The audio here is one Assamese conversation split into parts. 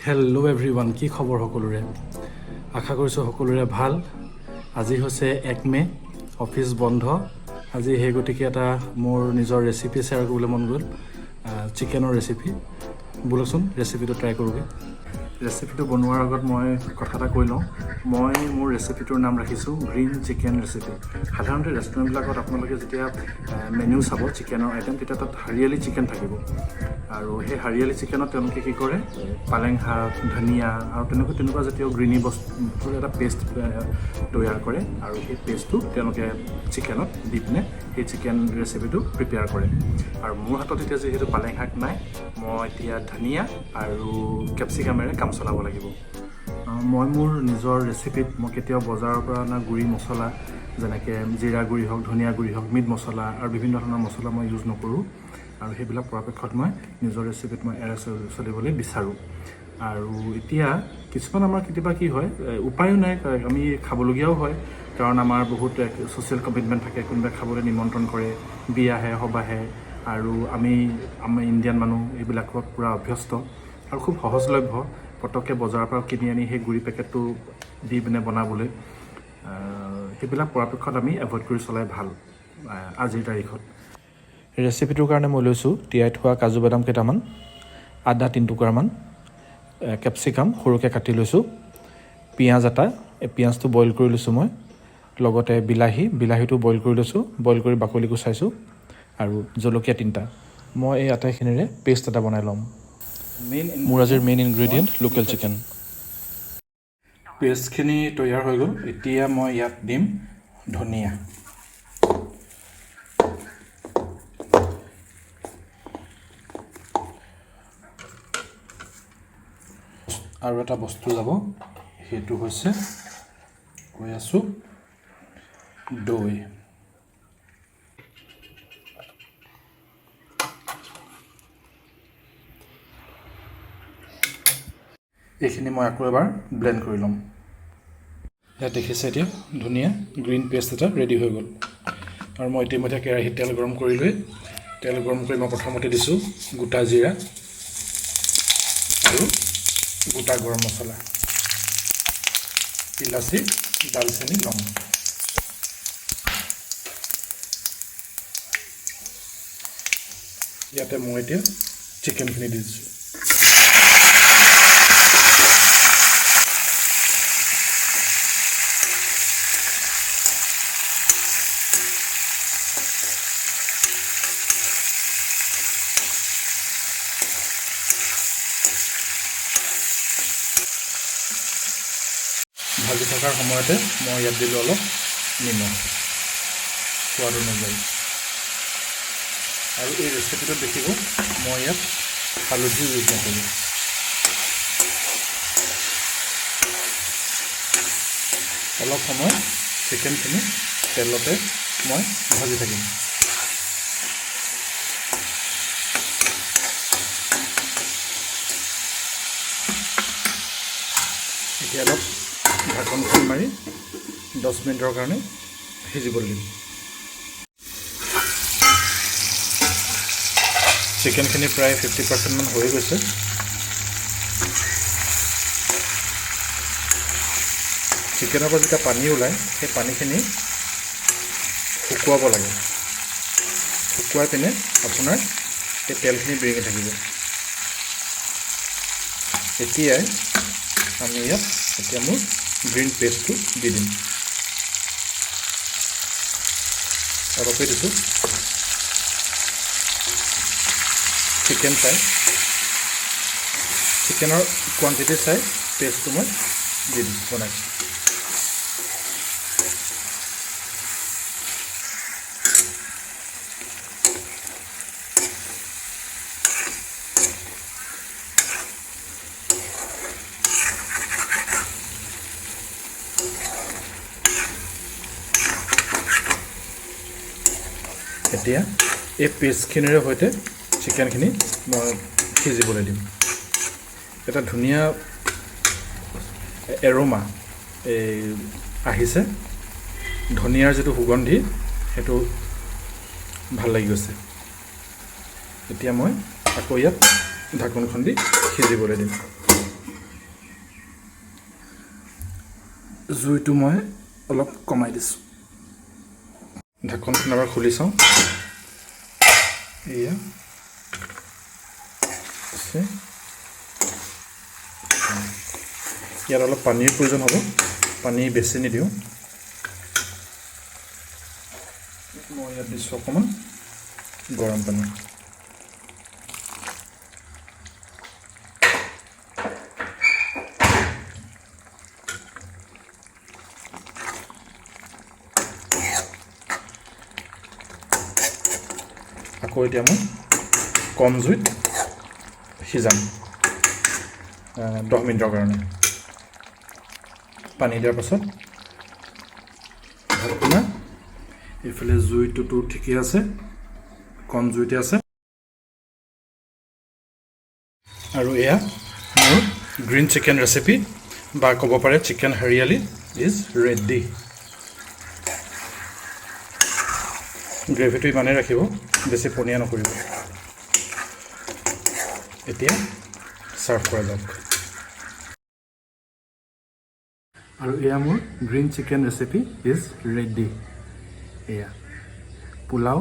হেল্ল' এভৰিৱান, কি খবৰ সকলোৰে? আশা কৰিছোঁ সকলোৰে ভাল। আজি হৈছে 1 মে, অফিচ বন্ধ। আজি সেই গতিকে এটা মোৰ নিজৰ ৰেচিপি শ্বেয়াৰ কৰিবলৈ মন গ'ল, চিকেনৰ ৰেচিপি। বোলচোন ৰেচিপিটো ট্ৰাই কৰোঁগৈ। ৰেচিপিটো বনোৱাৰ আগত মই কথা এটা কৈ লওঁ। মই মোৰ ৰেচিপিটোৰ নাম ৰাখিছোঁ গ্ৰীণ চিকেন ৰেচিপি। সাধাৰণতে ৰেষ্টুৰেণ্টবিলাকত আপোনালোকে যেতিয়া মেনু চাব চিকেনৰ আইটেম, তেতিয়া তাত হাৰিয়ালি চিকেন থাকিব। আৰু সেই হাৰিয়ালি চিকেনত তেওঁলোকে কি কৰে, পালেং শাক, ধনিয়া আৰু তেনেকুৱা জাতীয় গ্ৰীণি বস্তুৰ এটা পেষ্ট তৈয়াৰ কৰে। আৰু সেই পেষ্টটো তেওঁলোকে চিকেনত দি পিনে সেই চিকেন ৰেচিপিটো প্ৰিপেয়াৰ কৰে। আৰু মোৰ হাতত এতিয়া যিহেতু পালেং শাক নাই, মই এতিয়া ধনিয়া আৰু কেপচিকামেৰে কাম চলাব লাগিব। মই মোৰ নিজৰ ৰেচিপিত মই কেতিয়াও বজাৰৰ পৰা অনা গুড়ি মছলা, যেনেকৈ জিৰা গুড়ি হওক, ধনিয়া গুড়ি হওক, মিট মছলা আৰু বিভিন্ন ধৰণৰ মছলা মই ইউজ নকৰোঁ। আৰু সেইবিলাক পৰাপক্ষত মই নিজৰ ৰেচিপিত মই এৰাই চলিবলৈ বিচাৰোঁ। আৰু এতিয়া কিছুমান আমাৰ কেতিয়াবা কি হয়, উপায়ো নাই, আমি খাবলগীয়াও হয়। কাৰণ আমাৰ বহুত ছ'চিয়েল কমিটমেণ্ট থাকে, কোনোবাই খাবলৈ নিমন্ত্ৰণ কৰে, বিয়াহে সবাহে। আৰু আমি ইণ্ডিয়ান মানুহ এইবিলাকত পূৰা অভ্যস্ত আৰু খুব সহজলভ্য পটককৈ বজাৰৰ পৰা কিনি আনি সেই গুড়ি পেকেটটো দি পিনে বনাবলৈ। সেইবিলাক পৰাপক্ষত আমি এভইড কৰি চলাই ভাল আজিৰ তাৰিখত। ৰেচিপিটোৰ কাৰণে মই লৈছোঁ তিয়াই থোৱা কাজু বাদাম কেইটামান, আদা 3 টুকুৰামান, কেপচিকাম সৰুকৈ কাটি লৈছোঁ, পিঁয়াজ এটা, পিঁয়াজটো বইল কৰি লৈছোঁ মই, লগতে বিলাহীটো বইল কৰি লৈছোঁ, বইল কৰি বাকলি গুচাইছোঁ, আৰু জলকীয়া 3টা। মই এই আটাইখিনিৰে পেষ্ট এটা বনাই ল'ম। মোৰ আজিৰ মেইন ইনগ্ৰেডিয়েণ্ট লোকেল চিকেন। পেষ্টখিনি তৈয়াৰ হৈ গ'ল। এতিয়া মই ইয়াত দিম ধনিয়া, আৰু এটা বস্তু যাব, সেইটো হৈছে কৈ আছোঁ দৈ। এইখিনি মই আকৌ এবাৰ ব্লেণ্ড কৰি ল'ম। ইয়াত দেখিছে এতিয়া ধুনীয়া গ্ৰীণ পেষ্ট এটা ৰেডি হৈ গ'ল। আৰু মই ইতিমধ্যে কেৰাহীত তেল গৰম কৰি মই প্ৰথমতে দিছোঁ গোটা জিৰা আৰু গোটা গৰম মছলা, ইলাচি, দালচেনি, লং। ইয়াতে মই এতিয়া চিকেনখিনি দি দিছোঁ। ভাজি থকাৰ সময়তে মই ইয়াত দিলোঁ অলপ নিমখ সোৱাদ অনুযায়ী। আৰু এই ৰেচিপিটোত দেখিব মই ইয়াত হালধি ইউজ নকৰোঁ। অলপ সময় চিকেনখিনি তেলতে মই ভাজি থাকিম। এতিয়া অলপ ঢাকনখন মাৰি 10 মিনিটৰ কাৰণে সিজিবলৈ দিম। চিকেনখিনি প্ৰায় 50% মান হৈ গৈছে। চিকেনৰ পৰা যেতিয়া পানী ওলায়, সেই পানীখিনি শুকুৱাব লাগে। শুকুৱাই পিনে আপোনাৰ এই তেলখিনি বিৰিঙি থাকিব। এতিয়াই আমি ইয়াত মোৰ গ্ৰীণ পেষ্টটো দি দিম। অলপেই দিছোঁ। চিকেনৰ কোৱান্টিটি চাই পেষ্টটো মই দি দিম বনাইছোঁ। এতিয়া এই পেষ্টখিনিৰে সৈতে চিকেনখিনি মই সিজিবলৈ দিম। এটা ধুনীয়া এৰোমা আহিছে, ধনিয়াৰ যিটো সুগন্ধি সেইটো ভাল লাগি গৈছে। এতিয়া মই আকৌ ইয়াত ঢাকনখন দি সিজিবলৈ দিম। জুইটো মই অলপ কমাই দিছোঁ। ঢাকনখন এবাৰ খুলি চাওঁ। এয়া আছে। ইয়াত অলপ পানীৰ প্ৰয়োজন হ'ব, পানী বেছি নিদিওঁ। মই ইয়াত দিছোঁ অকণমান গৰম পানী। আকৌ এতিয়া মই কম জুইত সিজাম 10 মিনিটৰ কাৰণে। পানী দিয়াৰ পাছত আপোনাৰ এইফালে জুইটোতো ঠিকেই আছে, কম জুইতে আছে। আৰু এয়া মোৰ গ্ৰীণ চিকেন ৰেচিপি, বা ক'ব পাৰে চিকেন হাৰিয়ালি ইজ ৰেডি। গ্ৰেভিটো ইমানেই ৰাখিব, বেছি পনীয়া নকৰিব। এতিয়া ছাৰ্ভ কৰা যাওক। আৰু এয়া মোৰ green chicken recipe is ready. এয়া পোলাও,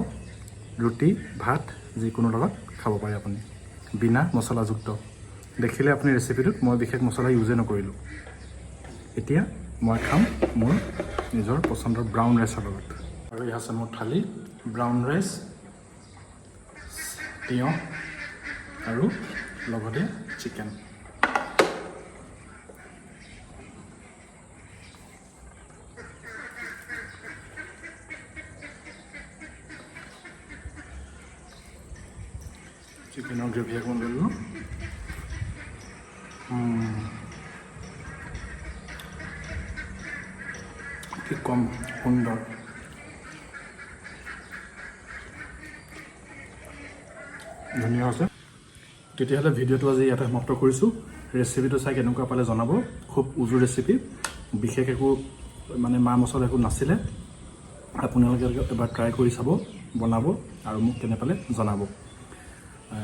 ৰুটি, ভাত যিকোনো লগত খাব পাৰে আপুনি, বিনা মছলাযুক্ত। দেখিলে আপুনি ৰেচিপিটোত মই বিশেষ মছলা ইউজে নকৰিলোঁ। এতিয়া মই খাম মোৰ নিজৰ পচন্দৰ ব্ৰাউন ৰাইচৰ লগত। আৰু এয়া আছে মোৰ থালি, ব্ৰাউন ৰাইচ, তিয়ঁহ আৰু লগতে চিকেন। চিকেনৰ গ্ৰেভি অকণমান লৈ ল'লোঁ। কি কম সুন্দৰ। ধুনীয়া আছে। তেতিয়াহ'লে ভিডিঅ'টো আজি ইয়াতে সমাপ্ত কৰিছোঁ। ৰেচিপিটো চাই কেনেকুৱা পালে জনাব। খুব উজু ৰেচিপি, বিশেষ একো মানে মা মছলা একো নাছিলে। আপোনালোকে এবাৰ ট্ৰাই কৰি চাব, বনাব আৰু মোক কেনে পালে জনাব।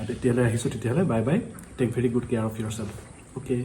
তেতিয়াহ'লে আহিছোঁ, তেতিয়াহ'লে bye bye. Take very good care of yourself. Okay.